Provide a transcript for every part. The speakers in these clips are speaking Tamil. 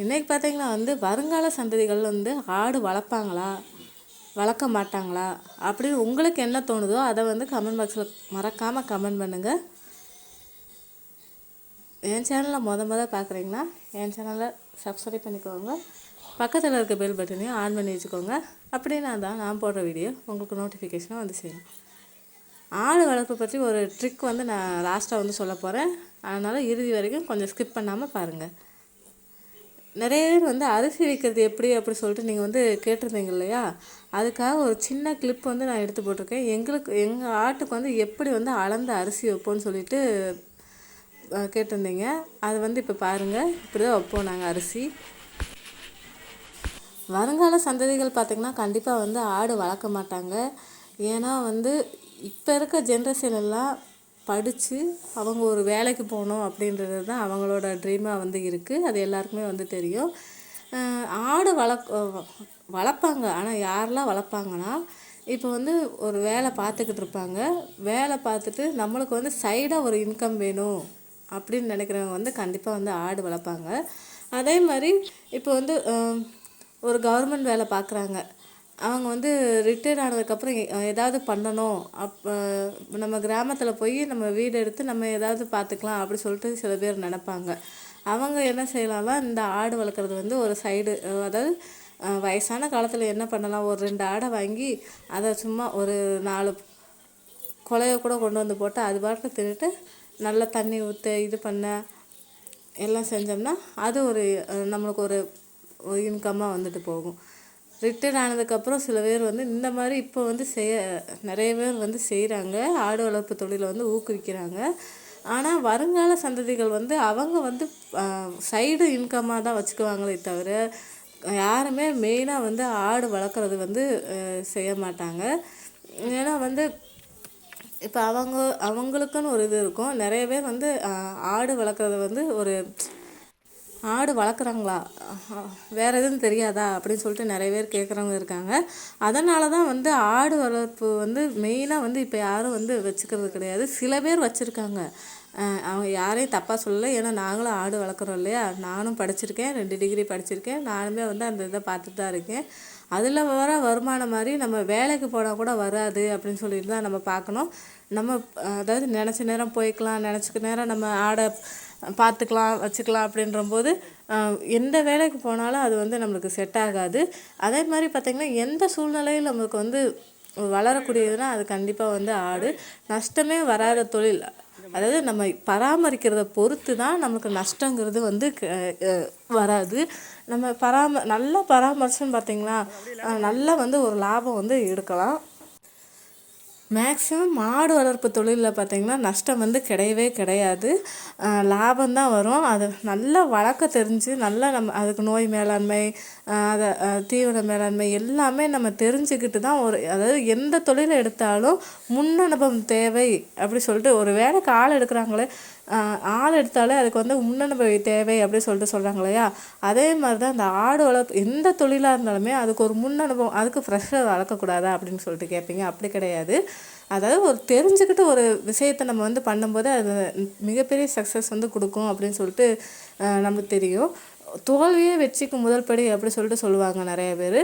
இன்றைக்கி பார்த்தீங்கன்னா வருங்கால சந்ததிகள் ஆடு வளர்ப்பாங்களா வளர்க்க மாட்டாங்களா அப்படின்னு உங்களுக்கு என்ன தோணுதோ அதை கமெண்ட் பாக்ஸில் மறக்காமல் கமெண்ட் பண்ணுங்கள். என் சேனலை முத பார்க்குறீங்கன்னா என் சேனலை சப்ஸ்கிரைப் பண்ணிக்கோங்க. பக்கத்தில் இருக்க பெல் பட்டனையும் ஆன் பண்ணி வச்சுக்கோங்க. அப்படின்னா தான் நான் போடுற வீடியோ உங்களுக்கு நோட்டிஃபிகேஷனாக சேரும். ஆடு வளர்ப்பு பற்றி ஒரு ட்ரிக் நான் லாஸ்ட்டாக சொல்ல போகிறேன். அதனால் இறுதி வரைக்கும் கொஞ்சம் ஸ்கிப் பண்ணாமல் பாருங்கள். நிறைய பேர் அரிசி வைக்கிறது எப்படி அப்படி சொல்லிட்டு நீங்கள் கேட்டிருந்தீங்க இல்லையா? அதுக்காக ஒரு சின்ன கிளிப் நான் எடுத்து போட்டிருக்கேன். எங்கள் ஆட்டுக்கு எப்படி அளந்த அரிசி வைப்போன்னு சொல்லிட்டு கேட்டிருந்தீங்க. அது இப்போ பாருங்கள், இப்படி தான் வைப்போம் நாங்கள் அரிசி. வருங்கால சந்ததிகள் பார்த்திங்கன்னா கண்டிப்பாக ஆடு வளர்க்க மாட்டாங்க. ஏன்னா இப்போ இருக்க ஜென்ரேஷன் எல்லாம் படித்து அவங்க ஒரு வேலைக்கு போகணும் அப்படின்றது தான் அவங்களோட ட்ரீமாக இருக்குது. அது எல்லாருக்குமே தெரியும். ஆடு வளர்ப்பாங்க. ஆனால் யாரெல்லாம் வளர்ப்பாங்கன்னா இப்போ ஒரு வேலை பார்த்துக்கிட்டு இருப்பாங்க. வேலை பார்த்துட்டு நம்மளுக்கு சைடாக ஒரு இன்கம் வேணும் அப்படின்னு நினைக்கிறவங்க கண்டிப்பாக ஆடு வளர்ப்பாங்க. அதே மாதிரி இப்போ ஒரு கவர்மெண்ட் வேலை பார்க்குறாங்க. அவங்க ரிட்டையர்ட் ஆனதுக்கப்புறம் ஏதாவது பண்ணணும், நம்ம கிராமத்தில் போய் நம்ம வீடு எடுத்து நம்ம ஏதாவது பார்த்துக்கலாம் அப்படி சொல்லிட்டு சில பேர் நினைப்பாங்க. அவங்க என்ன செய்யலாம்னா இந்த ஆடு வளர்க்குறது ஒரு சைடு, அதாவது வயசான காலத்தில் என்ன பண்ணலாம், ஒரு 2 ஆடை வாங்கி அதை சும்மா ஒரு 4 கொலையை கூட கொண்டு போட்டு அது பாட்டில் தின்னுட்டு நல்லா தண்ணி ஊற்ற இது பண்ண எல்லாம் செஞ்சோம்னா அது ஒரு நம்மளுக்கு ஒரு இன்கம்மாக போகும். ரிட்டையர்ட் ஆனதுக்கப்புறம் சில பேர் இந்த மாதிரி இப்போ நிறைய பேர் செய்கிறாங்க. ஆடு வளர்ப்பு தொழிலை ஊக்குவிக்கிறாங்க. ஆனால் வருங்கால சந்ததிகள் அவங்க சைடு இன்கம்மாக தான் வச்சுக்குவாங்களே தவிர யாருமே மெயினாக ஆடு வளர்க்குறது செய்ய மாட்டாங்க. ஏன்னா இப்போ அவங்களுக்குன்னு ஒரு இது இருக்கும். நிறைய பேர் ஆடு வளர்க்குறது ஒரு ஆடு வளர்க்குறாங்களா, வேறு எதுவும் தெரியாதா அப்படின்னு சொல்லிட்டு நிறைய பேர் கேட்குறவங்க இருக்காங்க. அதனால தான் ஆடு வளர்ப்பு மெயினாக இப்போ யாரும் வச்சுக்கிறது கிடையாது. சில பேர் வச்சுருக்காங்க. அவங்க யாரையும் தப்பாக சொல்லலை. ஏன்னா நாங்களும் ஆடு வளர்க்குறோம் இல்லையா? நானும் படிச்சிருக்கேன், 2 டிகிரி படிச்சிருக்கேன். நானுமே அந்த இதை பார்த்துட்டு தான் இருக்கேன். அதில் வர வருமானம் மாதிரி நம்ம வேலைக்கு போனால் கூட வராது அப்படின்னு சொல்லிட்டு தான் நம்ம பார்க்கணும். நம்ம அதாவது நினச்ச நேரம் போய்க்கலாம், நினச்சிக்க நேரம் நம்ம ஆடை பார்த்துக்கலாம் வச்சுக்கலாம் அப்படின்றபோது எந்த வேலைக்கு போனாலும் அது நம்மளுக்கு செட் ஆகாது. அதே மாதிரி பார்த்திங்கன்னா எந்த சூழ்நிலையில் நம்மளுக்கு வளரக்கூடியதுன்னா அது கண்டிப்பாக ஆடு. நஷ்டமே வராத தொழில். அதாவது நம்ம பராமரிக்கிறத பொறுத்து தான் நமக்கு நஷ்டங்கிறது வராது. நம்ம நல்லா பராமரிச்சுன்னு பார்த்திங்களா நல்லா ஒரு லாபம் எடுக்கலாம். மேக்ஸிமம் மாடு வளர்ப்பு தொழிலில் பார்த்திங்கன்னா நஷ்டம் கிடையவே கிடையாது. லாபம்தான் வரும். அது நல்லா வளர்க்க தெரிஞ்சு நல்லா நம்ம அதுக்கு நோய் மேலாண்மை, அதை தீவன மேலாண்மை எல்லாமே நம்ம தெரிஞ்சுக்கிட்டு தான் அதாவது எந்த தொழிலை எடுத்தாலும் முன் அனுபவம் தேவை அப்படி சொல்லிட்டு ஒரு வேலைக்கு ஆள் எடுக்கிறாங்களே, ஆள் எடுத்தாலே அதுக்கு முன்னனுபவம் தேவை அப்படி சொல்கிறாங்க இல்லையா? அதே மாதிரி தான் இந்த ஆடு வளர்ப்பு எந்த தொழிலாக இருந்தாலுமே அதுக்கு ஒரு முன்னனுபவம். அதுக்கு ஃப்ரெஷ்ஷாக வளர்க்கக்கூடாதா அப்படின்னு சொல்லிட்டு கேட்பீங்க. அப்படி கிடையாது. அதாவது ஒரு தெரிஞ்சுக்கிட்டு ஒரு விஷயத்தை நம்ம பண்ணும்போது அது மிகப்பெரிய சக்ஸஸ் கொடுக்கும் அப்படின்னு சொல்லிட்டு நமக்கு தெரியும். தோல்வியே வெற்றிக்கு முதல் படி அப்படி சொல்லிட்டு சொல்லுவாங்க நிறைய பேர்.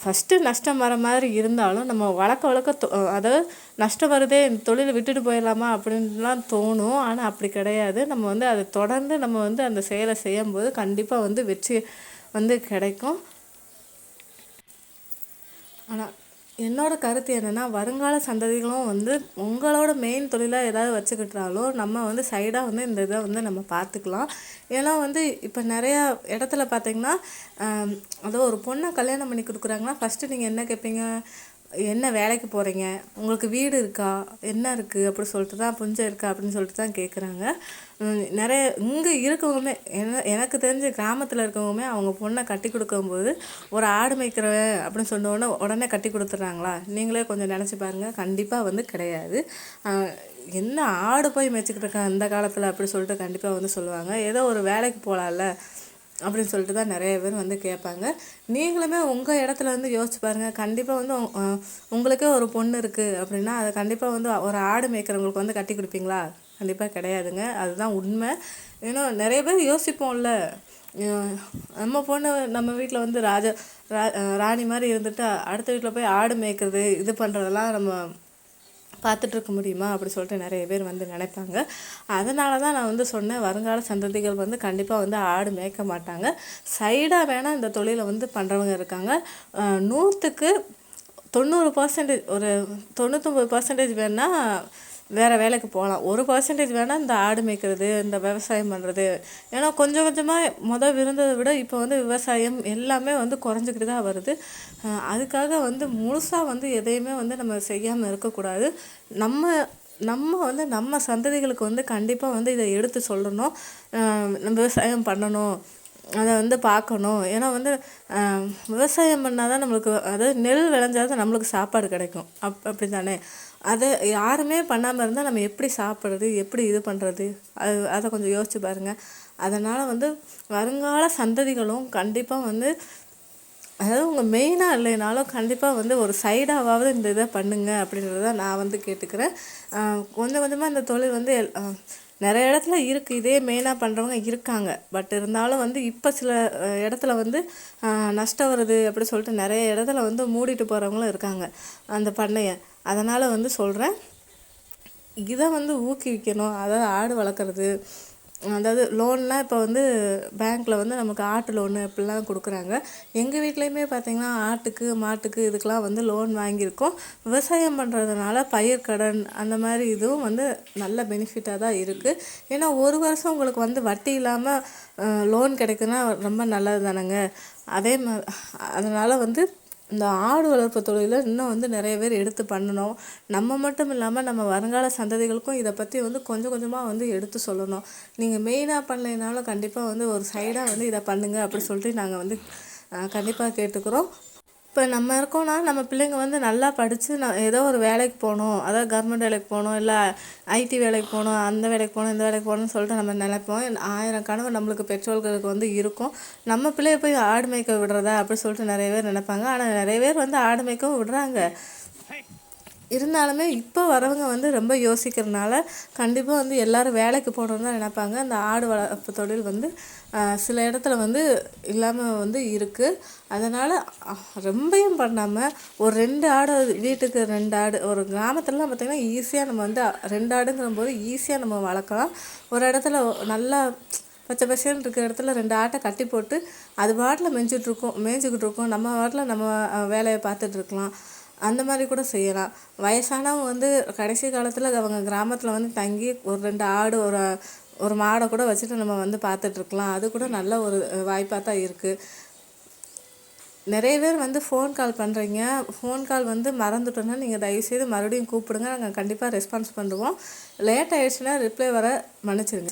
ஃபஸ்ட்டு நஷ்டம் வர மாதிரி இருந்தாலும் நம்ம வளர்க்க அதாவது நஷ்டம் வருதே இந்த தொழிலை விட்டுட்டு போயிடலாமா அப்படின்லாம் தோணும். ஆனால் அப்படி கிடையாது. நம்ம அதை தொடர்ந்து நம்ம அந்த செயலை செய்யும்போது கண்டிப்பாக வெற்றி கிடைக்கும். ஆனால் என்னோடய கருத்து என்னென்னா வருங்கால சந்ததிகளும் உங்களோட மெயின் தொழிலாக ஏதாவது வச்சுக்கிட்டாலும் நம்ம சைடாக இந்த இதை நம்ம பார்த்துக்கலாம். ஏன்னா இப்போ நிறையா இடத்துல பார்த்திங்கன்னா அதோ ஒரு பொண்ணை கல்யாணம் பண்ணி கொடுக்குறாங்கன்னா ஃபஸ்ட்டு நீங்கள் என்ன கேட்பீங்க, என்ன வேலைக்கு போகிறீங்க, உங்களுக்கு வீடு இருக்கா, என்ன இருக்குது அப்படி சொல்லிட்டு தான், புஞ்சை இருக்கா அப்படின்னு சொல்லிட்டு தான் கேட்குறாங்க. நிறைய இங்கே இருக்கவங்களுமே எனக்கு தெரிஞ்ச கிராமத்தில் இருக்கவங்களுமே அவங்க பொண்ணை கட்டி கொடுக்கும்போது ஒரு ஆடு மேய்க்கிறவன் அப்படின்னு சொன்னோடனே உடனே கட்டி கொடுத்துட்றாங்களா? நீங்களே கொஞ்சம் நினச்சி பாருங்கள். கண்டிப்பாக கிடையாது. என்ன ஆடு போய் மேய்ச்சிக்கிட்டு இருக்காங்க அந்த காலத்தில் அப்படி சொல்லிட்டு கண்டிப்பாக சொல்லுவாங்க. ஏதோ ஒரு வேலைக்கு போகலாம்ல அப்படின்னு சொல்லிட்டு தான் நிறைய பேர் கேட்பாங்க. நீங்களுமே உங்கள் இடத்துல யோசிச்சு பாருங்கள். கண்டிப்பாக உங்களுக்கே ஒரு பொண்ணு இருக்குது அப்படின்னா அதை கண்டிப்பாக ஒரு ஆடு மேய்க்கிறவங்களுக்கு கட்டி கொடுப்பீங்களா? கண்டிப்பாக கிடையாதுங்க. அதுதான் உண்மை. ஏன்னா நிறைய பேர் யோசிப்போம்ல, நம்ம பொண்ணு நம்ம வீட்டில் வந்து ராணி மாதிரி இருந்துட்டு அடுத்த வீட்டில் போய் ஆடு மேய்க்கிறது இது பண்ணுறதெல்லாம் நம்ம பார்த்துட்ருக்க முடியுமா அப்படி சொல்லிட்டு நிறைய பேர் வந்து நினைப்பாங்க. அதனால தான் நான் வந்து சொன்னேன், வருங்கால சந்ததிகள் வந்து கண்டிப்பாக வந்து ஆடு மேய்க்க மாட்டாங்க. சைடாக வேணால் இந்த தொழிலை வந்து பண்ணுறவங்க இருக்காங்க. 100க்கு 90% ஒரு 99% வேணால் வேறு வேலைக்கு போகலாம். 1% வேணால் இந்த ஆடு மேய்க்கிறது, இந்த விவசாயம் பண்ணுறது. ஏன்னா கொஞ்சம் கொஞ்சமாக இருந்ததை விட இப்போ வந்து விவசாயம் எல்லாமே வந்து குறைஞ்சிக்கிட்டு தான் வருது. அதுக்காக வந்து முழுசாக வந்து எதையுமே வந்து நம்ம செய்யாமல் இருக்கக்கூடாது. நம்ம நம்ம வந்து நம்ம சந்ததிகளுக்கு வந்து கண்டிப்பாக வந்து இதை எடுத்து சொல்லணும். நம்ம விவசாயம் பண்ணணும், அதை வந்து பார்க்கணும். ஏன்னா வந்து விவசாயம் பண்ணால் தான் நம்மளுக்கு, அதாவது நெல் விளைஞ்சால் தான் நம்மளுக்கு சாப்பாடு கிடைக்கும். அப்படி தானே? அதை யாருமே பண்ணாமல் இருந்தால் நம்ம எப்படி சாப்பிட்றது, எப்படி இது பண்ணுறது? அதை கொஞ்சம் யோசிச்சு பாருங்கள். அதனால் வந்து வருங்கால சந்ததிகளும் கண்டிப்பாக வந்து, அதாவது உங்கள் மெயினாக இல்லைனாலும் கண்டிப்பாக வந்து ஒரு சைடாவது இந்த இதை பண்ணுங்க அப்படின்றத நான் வந்து கேட்டுக்கிறேன். கொஞ்சம் கொஞ்சமாக இந்த தொழில் வந்து நிறைய இடத்துல இருக்குது, இதே மெயினாக பண்ணுறவங்க இருக்காங்க. பட் இருந்தாலும் வந்து இப்போ சில இடத்துல வந்து நஷ்டம் வருது அப்படி சொல்லிட்டு நிறைய இடத்துல வந்து மூடிட்டு போகிறவங்களும் இருக்காங்க அந்த பண்ணையை. அதனால் வந்து சொல்கிறேன், இதை வந்து ஊக்குவிக்கணும். அதாவது ஆடு வளர்க்குறது, அதாவது லோன்லாம் இப்போ வந்து பேங்க்கில் வந்து நமக்கு ஆட்டு லோனு அப்படிலாம் கொடுக்குறாங்க. எங்கள் வீட்லேயுமே பார்த்திங்கன்னா ஆட்டுக்கு மாட்டுக்கு இதுக்கெலாம் வந்து லோன் வாங்கியிருக்கோம். விவசாயம் பண்ணுறதுனால பயிர்க்கடன் அந்த மாதிரி இதுவும் வந்து நல்ல பெனிஃபிட்டாக தான் இருக்குது. ஏன்னா ஒரு வருஷம் உங்களுக்கு வந்து வட்டி இல்லாமல் லோன் கிடைக்குன்னா ரொம்ப நல்லது தானேங்க. அதனால் வந்து இந்த ஆடு வளர்ப்பு தொழிலை இன்னும் வந்து நிறைய பேர் எடுத்து பண்ணணும். நம்ம மட்டும் இல்லாமல் நம்ம வருங்கால சந்ததிகளுக்கும் இதை பற்றி வந்து கொஞ்சம் கொஞ்சமாக வந்து எடுத்து சொல்லணும். நீங்கள் மெயினாக பண்ணலைனாலும் கண்டிப்பாக வந்து ஒரு சைடாக வந்து இதை பண்ணுங்க அப்படி சொல்லிட்டு நாங்கள் வந்து கண்டிப்பாக கேட்டுக்கிறோம். இப்போ நம்ம இருக்கோம்னா நம்ம பிள்ளைங்க வந்து நல்லா படித்து ஏதோ ஒரு வேலைக்கு போகணும், அதாவது கவர்மெண்ட் வேலைக்கு போகணும், இல்லை ஐடி வேலைக்கு போகணும், அந்த வேலைக்கு போகணும், இந்த வேலைக்கு போகணும்னு சொல்லிட்டு நம்ம நினைப்போம். 1000 கனவு நம்மளுக்கு பெற்றோர்களுக்கு வந்து இருக்கும். நம்ம பிள்ளைய போய் ஆடு மேய்க்க விடுறதா அப்படி சொல்லிட்டு நிறைய பேர் நினைப்பாங்க. ஆனால் நிறைய பேர் வந்து ஆடு மேய்க்கவும் விடுறாங்க. இருந்தாலுமே இப்போ வரவங்க வந்து ரொம்ப யோசிக்கிறதுனால கண்டிப்பாக வந்து எல்லோரும் வேலைக்கு போகணுன்னு தான் நினைப்பாங்க. அந்த ஆடு வளர்ப்பு தொழில் வந்து சில இடத்துல வந்து இல்லாமல் வந்து இருக்குது. அதனால் ரொம்பையும் பண்ணாமல் ஒரு 2 ஆடு, வீட்டுக்கு 2 ஆடு, ஒரு கிராமத்துலலாம் பார்த்திங்கன்னா ஈஸியாக நம்ம வந்து 2 ஆடுங்கிற போது ஈஸியாக நம்ம வளர்க்கலாம். ஒரு இடத்துல நல்லா பச்சை பசேன்னு இருக்கிற இடத்துல 2 ஆட்டை கட்டி போட்டு அது பாட்டில் மேய்ஞ்சிக்கிட்டு இருக்கோம். நம்ம பாட்டில் நம்ம வேலையை பார்த்துட்ருக்கலாம். அந்த மாதிரி கூட செய்யலாம். வயசானவங்க வந்து கடைசி காலத்தில் அவங்க கிராமத்தில் வந்து தங்கி ஒரு 2 ஆடு, ஒரு மாடை கூட வச்சுட்டு நம்ம வந்து பார்த்துட்ருக்கலாம். அது கூட நல்ல ஒரு வாய்ப்பாக தான் இருக்குது. நிறைய பேர் வந்து ஃபோன் கால் பண்ணுறீங்க. ஃபோன் கால் வந்து மறந்துட்டோன்னா நீங்கள் தயவுசெய்து மறுபடியும் கூப்பிடுங்க. நாங்கள் கண்டிப்பாக ரெஸ்பான்ஸ் பண்ணுவோம். லேட் ஆகிடுச்சுன்னா ரிப்ளை வர மன்னிச்சிடுங்க.